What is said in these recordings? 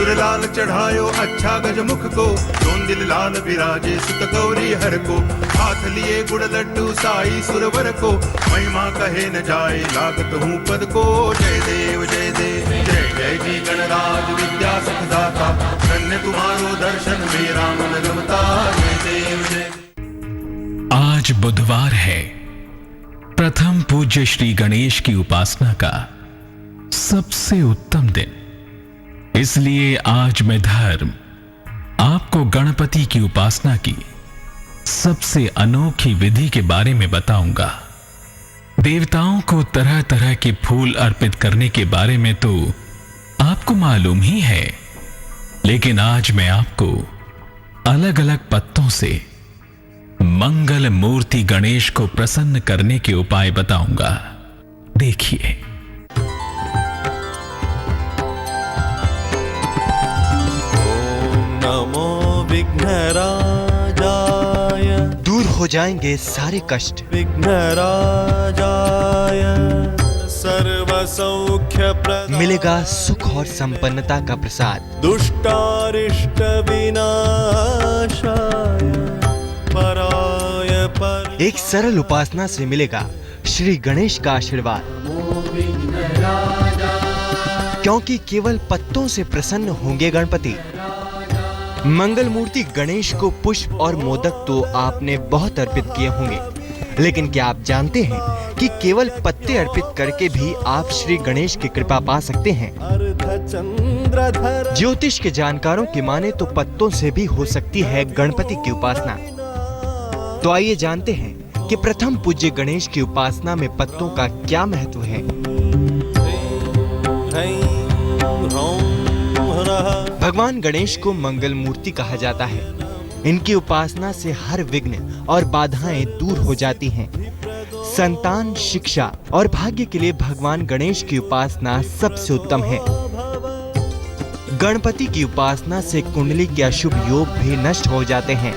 सुरलाल चढ़ायो अच्छा गजमुख को, जोंदिल लाल विराजे सुत गौरी हर को। हाथ लिए गुड़ लड्डू साई सुरवर को, महिमा कहे न जाए लागत हूँ पद को। जय देव जय देव जय जय जी गणराज विद्या सुखदाता, धन्य तुम्हारो दर्शन मेरा मन रमता। जय देव जय। आज बुधवार है, प्रथम पूज्य श्री गणेश की उपासना का सबसे उत्तम दिन। इसलिए आज मैं धर्म आपको गणपति की उपासना की सबसे अनोखी विधि के बारे में बताऊंगा। देवताओं को तरह तरह के फूल अर्पित करने के बारे में तो आपको मालूम ही है, लेकिन आज मैं आपको अलग अलग पत्तों से मंगल मूर्ति गणेश को प्रसन्न करने के उपाय बताऊंगा। देखिए। ओम नमो विघ्नराजाय। दूर हो जाएंगे सारे कष्ट। विघ्नराजाय सर्व सौख्य प्रदाय। मिलेगा सुख और संपन्नता का प्रसाद। दुष्टारिष्ट विनाशाय पराय पर। एक सरल उपासना से मिलेगा श्री गणेश का आशीर्वाद, क्योंकि केवल पत्तों से प्रसन्न होंगे गणपति। मंगल मूर्ति गणेश को पुष्प और मोदक तो आपने बहुत अर्पित किए होंगे, लेकिन क्या आप जानते हैं कि केवल पत्ते अर्पित करके भी आप श्री गणेश की कृपा पा सकते हैं। ज्योतिष के जानकारों की माने तो पत्तों से भी हो सकती है गणपति की उपासना। तो आइए जानते हैं कि प्रथम पूज्य गणेश की उपासना में पत्तों का क्या महत्व है। भगवान गणेश को मंगल मूर्ति कहा जाता है। इनकी उपासना से हर विघ्न और बाधाएं दूर हो जाती हैं। संतान, शिक्षा और भाग्य के लिए भगवान गणेश की उपासना सबसे उत्तम है। गणपति की उपासना से कुंडली के अशुभ योग भी नष्ट हो जाते हैं।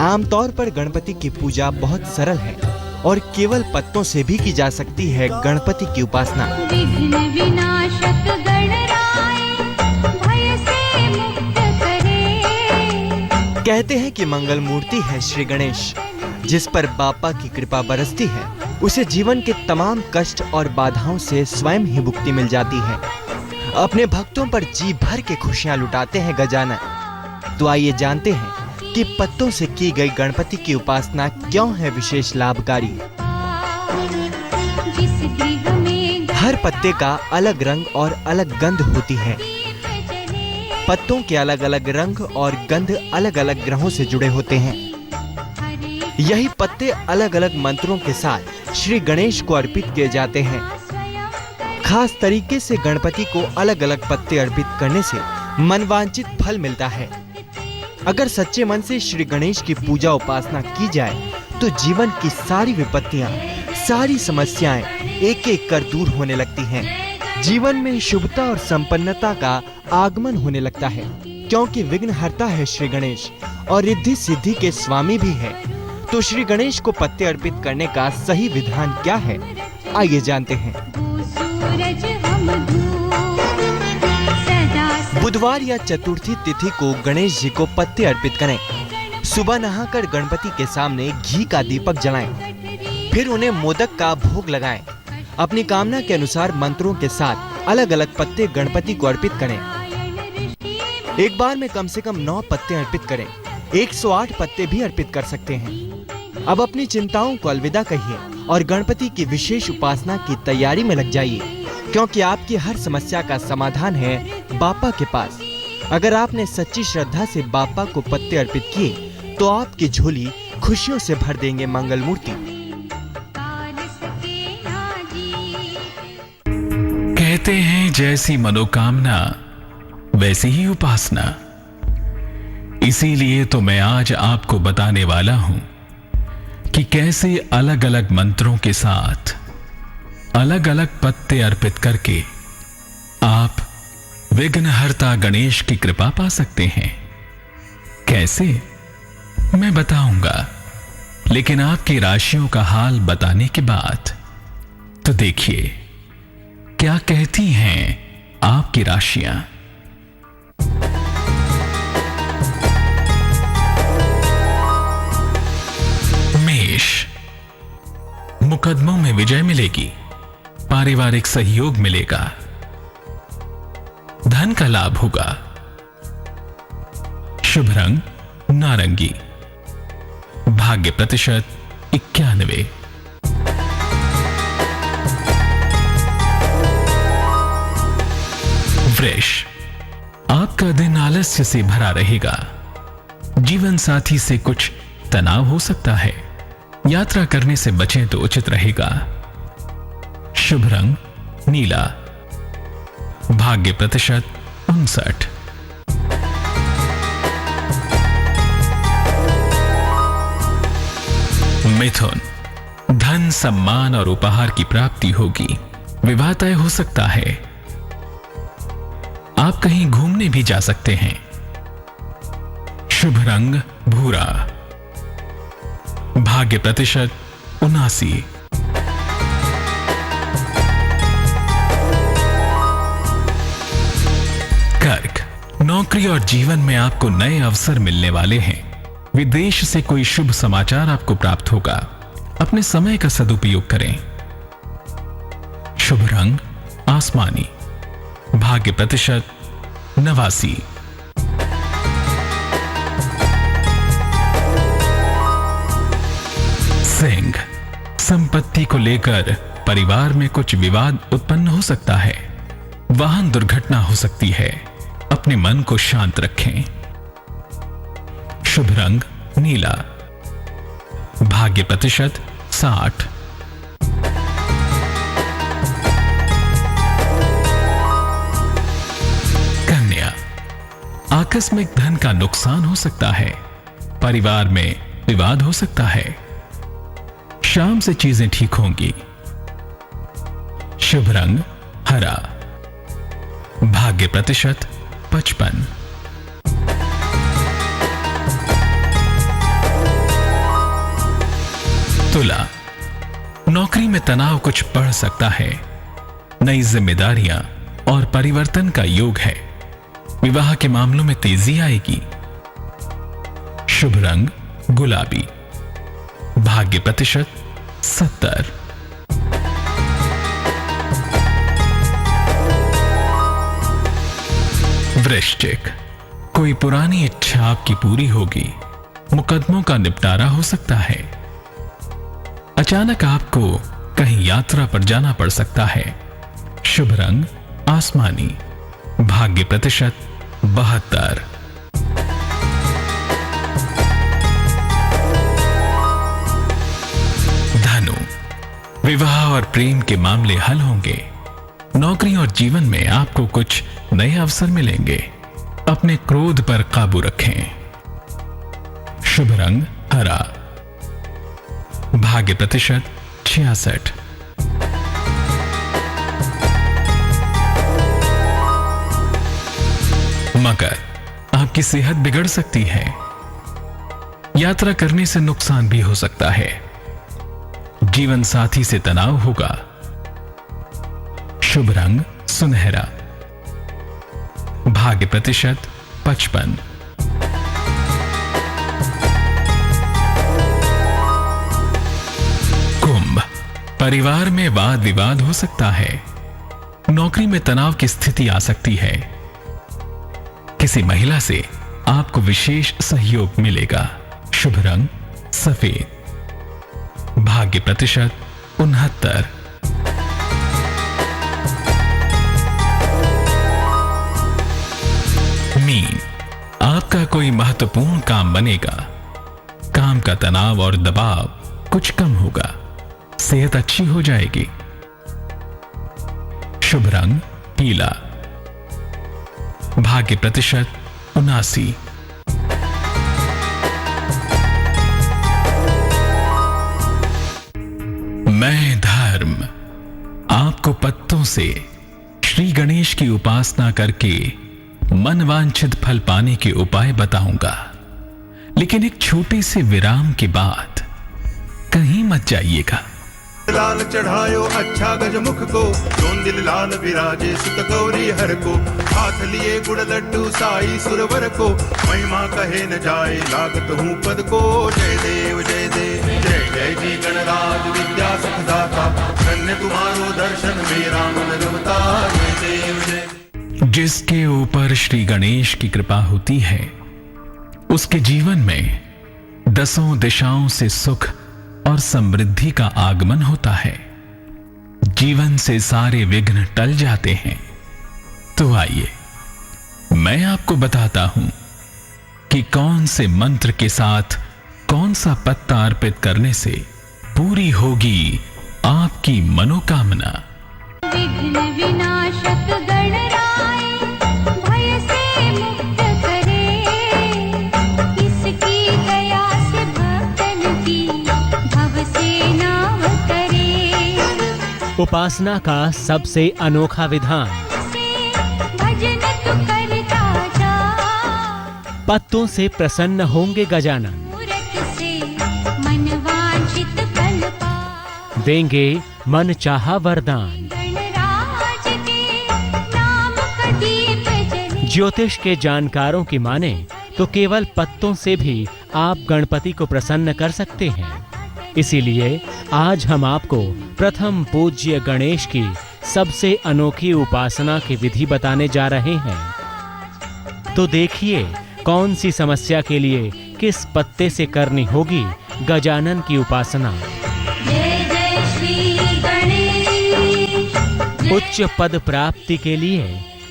आमतौर पर गणपति की पूजा बहुत सरल है और केवल पत्तों से भी की जा सकती है गणपति की उपासना। विघ्न विनाशक गणराय, भय से मुक्त करे। कहते हैं कि मंगल मूर्ति है श्री गणेश। जिस पर बापा की कृपा बरसती है, उसे जीवन के तमाम कष्ट और बाधाओं से स्वयं ही मुक्ति मिल जाती है। अपने भक्तों पर जी भर के खुशियां लुटाते हैं गजानन। तो आइए जानते हैं कि पत्तों से की गई गणपति की उपासना क्यों है विशेष लाभकारी। हर पत्ते का अलग रंग और अलग गंध होती है। पत्तों के अलग अलग रंग और गंध अलग अलग ग्रहों से जुड़े होते हैं। यही पत्ते अलग अलग मंत्रों के साथ श्री गणेश को अर्पित किए जाते हैं। खास तरीके से गणपति को अलग अलग पत्ते अर्पित करने से मनवांछित फल मिलता है। अगर सच्चे मन से श्री गणेश की पूजा उपासना की जाए तो जीवन की सारी विपत्तियां, सारी समस्याएं एक एक कर दूर होने लगती हैं। जीवन में शुभता और संपन्नता का आगमन होने लगता है, क्योंकि विघ्नहर्ता है श्री गणेश और रिद्धि सिद्धि के स्वामी भी है। तो श्री गणेश को पत्ते अर्पित करने का सही विधान क्या है, आइए जानते हैं। बुधवार या चतुर्थी तिथि को गणेश जी को पत्ते अर्पित करें। सुबह नहाकर गणपति के सामने घी का दीपक जलाएं, फिर उन्हें मोदक का भोग लगाएं। अपनी कामना के अनुसार मंत्रों के साथ अलग अलग पत्ते गणपति को अर्पित करें। एक बार में कम से कम 9 पत्ते अर्पित करें। 108 पत्ते भी अर्पित कर सकते हैं। अब अपनी चिंताओं को अलविदा कहिए और गणपति की विशेष उपासना की तैयारी में लग जाइए, क्योंकि आपकी हर समस्या का समाधान है बापा के पास। अगर आपने सच्ची श्रद्धा से बापा को पत्ते अर्पित किए तो आपकी झोली खुशियों से भर देंगे मंगल मूर्ति। कहते हैं जैसी मनोकामना वैसी ही उपासना। इसीलिए तो मैं आज आपको बताने वाला हूं कि कैसे अलग अलग मंत्रों के साथ अलग अलग पत्ते अर्पित करके आप विघ्नहर्ता गणेश की कृपा पा सकते हैं। कैसे, मैं बताऊंगा, लेकिन आपकी राशियों का हाल बताने के बाद तो देखिए क्या कहती हैं आपकी राशियां। मेष, मुकदमों में विजय मिलेगी, पारिवारिक सहयोग मिलेगा, धन का लाभ होगा। शुभ रंग नारंगी, भाग्य प्रतिशत 91। वृष, आपका दिन आलस्य से भरा रहेगा, जीवन साथी से कुछ तनाव हो सकता है, यात्रा करने से बचें तो उचित रहेगा। शुभ रंग नीला, भाग्य प्रतिशत 59। मिथुन, धन सम्मान और उपहार की प्राप्ति होगी, विवाह तय हो सकता है, आप कहीं घूमने भी जा सकते हैं। शुभ रंग भूरा, भाग्य प्रतिशत 79। कर्क, नौकरी और जीवन में आपको नए अवसर मिलने वाले हैं, विदेश से कोई शुभ समाचार आपको प्राप्त होगा, अपने समय का सदुपयोग करें। शुभ रंग आसमानी, भाग्य प्रतिशत 89। सिंह, संपत्ति को लेकर परिवार में कुछ विवाद उत्पन्न हो सकता है, वाहन दुर्घटना हो सकती है, अपने मन को शांत रखें। शुभ रंग नीला, भाग्य प्रतिशत 60। कन्या, आकस्मिक धन का नुकसान हो सकता है, परिवार में विवाद हो सकता है, शाम से चीजें ठीक होंगी। शुभ रंग हरा, भाग्य प्रतिशत 55। तुला, नौकरी में तनाव कुछ बढ़ सकता है, नई जिम्मेदारियां और परिवर्तन का योग है, विवाह के मामलों में तेजी आएगी। शुभ रंग गुलाबी, भाग्य प्रतिशत 70। वृश्चिक, कोई पुरानी इच्छा आपकी पूरी होगी, मुकदमों का निपटारा हो सकता है, अचानक आपको कहीं यात्रा पर जाना पड़ सकता है। शुभ रंग आसमानी, भाग्य प्रतिशत 72। धनु, विवाह और प्रेम के मामले हल होंगे, नौकरी और जीवन में आपको कुछ नए अवसर मिलेंगे, अपने क्रोध पर काबू रखें। शुभ रंग हरा, भाग्य प्रतिशत 66। मकर, आपकी सेहत बिगड़ सकती है, यात्रा करने से नुकसान भी हो सकता है, जीवन साथी से तनाव होगा। शुभ रंग सुनहरा, भाग्य प्रतिशत 55। कुंभ, परिवार में वाद विवाद हो सकता है, नौकरी में तनाव की स्थिति आ सकती है, किसी महिला से आपको विशेष सहयोग मिलेगा। शुभ रंग सफेद, भाग्य प्रतिशत 69। मीन, आपका कोई महत्वपूर्ण काम बनेगा, काम का तनाव और दबाव कुछ कम होगा, सेहत अच्छी हो जाएगी। शुभ रंग पीला, भाग्य प्रतिशत 79। मैं धर्म, आपको पत्तों से श्री गणेश की उपासना करके मनवांछित फल पाने के उपाय बताऊंगा, लेकिन एक छोटे से विराम के बाद कहीं मत जाइएगा, लाल चढ़ायो अच्छा गजमुख को, जोंदिल लाल विराजे सुत गौरी हर को। हाथ लिए गुड़ लड्डू साई सुरवर को, महिमा कहे न जाए लागत हूँ पद को। जय देव जय देव जय जय जी गणराज विद्या सुखदाता, धन्य तुम्हारो दर्शन मेरा मन रमता। जय देव जय। जिसके ऊपर श्री गणेश की कृपा होती है, उसके जीवन में 10 दिशाओं से सुख और समृद्धि का आगमन होता है। जीवन से सारे विघ्न टल जाते हैं। तो आइए मैं आपको बताता हूं कि कौन से मंत्र के साथ कौन सा पत्ता अर्पित करने से पूरी होगी आपकी मनोकामना। विघ्न विनाशक गणराय, भय से मुक्त करे। इसकी दया से भक्तन की भव से नाव करे। उपासना का सबसे अनोखा विधान, से भजन तू करता जा, पत्तों से प्रसन्न होंगे गजानन, मूरत से मन वांछित फल पा। देंगे मन चाहा वरदान। गणराज के नाम का दीप जले। ज्योतिष के जानकारों की माने तो केवल पत्तों से भी आप गणपति को प्रसन्न कर सकते हैं। इसीलिए आज हम आपको प्रथम पूज्य गणेश की सबसे अनोखी उपासना की विधि बताने जा रहे हैं। तो देखिए कौन सी समस्या के लिए किस पत्ते से करनी होगी गजानन की उपासना। जय जय श्री गणेश। उच्च पद प्राप्ति के लिए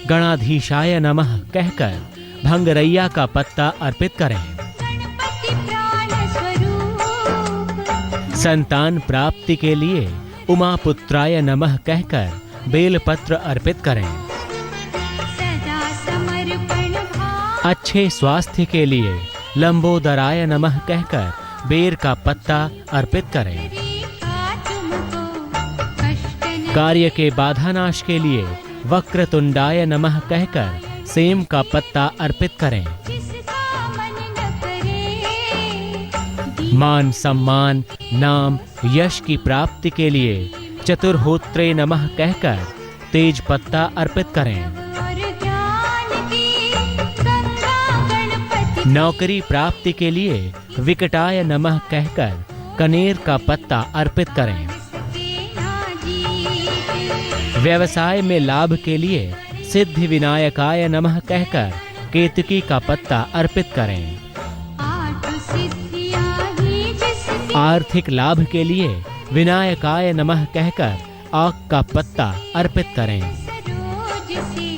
गणाधीशाय नमः कहकर भंगरैया का पत्ता अर्पित करें। गणपति प्राण स्वरूप। संतान प्राप्ति के लिए उमापुत्राय नमः कहकर बेलपत्र अर्पित करें। सदा समर्पण भाव। अच्छे स्वास्थ्य के लिए लंबोदराय नमः कहकर बेर का पत्ता अर्पित करें। रेखा तुमको कष्ट न। कार्य के बाधानाश के लिए वक्रतुंडाय नमः कहकर सेम का पत्ता अर्पित करें। जिसका मन न करे। मान सम्मान नाम यश की प्राप्ति के लिए चतुर्होत्रे नमः कहकर तेज पत्ता अर्पित करें। और ज्ञान की गंगा गणपति। नौकरी प्राप्ति के लिए विकटाय नमः कहकर कनेर का पत्ता अर्पित करें। व्यवसाय में लाभ के लिए सिद्धि विनायकाय नमः कहकर केतकी का पत्ता अर्पित करें। आठ सिद्धियां ही जिसकी। आर्थिक लाभ के लिए विनायकाय नमः कहकर आक का पत्ता अर्पित करें। सरोज से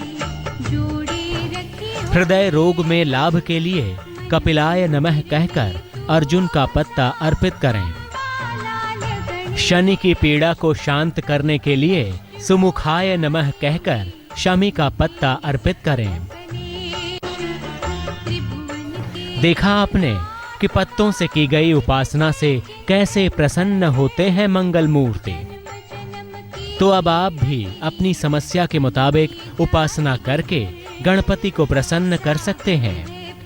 जोड़े रखी हो। हृदय रोग में लाभ के लिए कपिलाय नमः कहकर अर्जुन का पत्ता अर्पित करें। लाल गणेश। शनि की पीड़ा को शांत करने के लिए सुमुखाय नमः कहकर शमी का पत्ता अर्पित करें। त्रिभुवन। देखा आपने कि पत्तों से की गई उपासना से कैसे प्रसन्न होते हैं मंगल मूर्ति। तो अब आप भी अपनी समस्या के मुताबिक उपासना करके गणपति को प्रसन्न कर सकते हैं।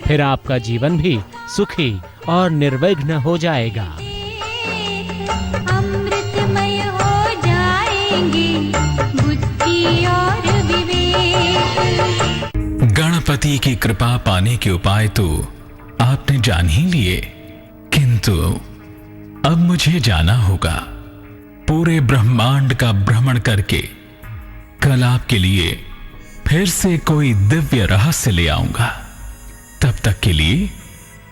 फिर आपका जीवन भी सुखी और निर्विघ्न हो जाएगा। अमृतमय हो जाएंगे बुद्धि और विवेक। गणपति की कृपा पाने के उपाय तो आपने जान ही लिए, किंतु अब मुझे जाना होगा। पूरे ब्रह्मांड का भ्रमण करके कल आपके लिए फिर से कोई दिव्य रहस्य ले आऊंगा। तब तक के लिए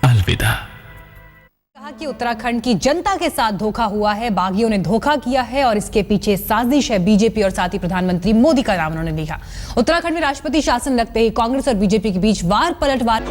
अलविदा। कहा कि उत्तराखंड की जनता के साथ धोखा हुआ है, बागियों ने धोखा किया है और इसके पीछे साजिश है बीजेपी और साथ ही प्रधानमंत्री मोदी का नाम उन्होंने लिखा। उत्तराखंड में राष्ट्रपति शासन लगते ही कांग्रेस और बीजेपी के बीच वार पलटवार।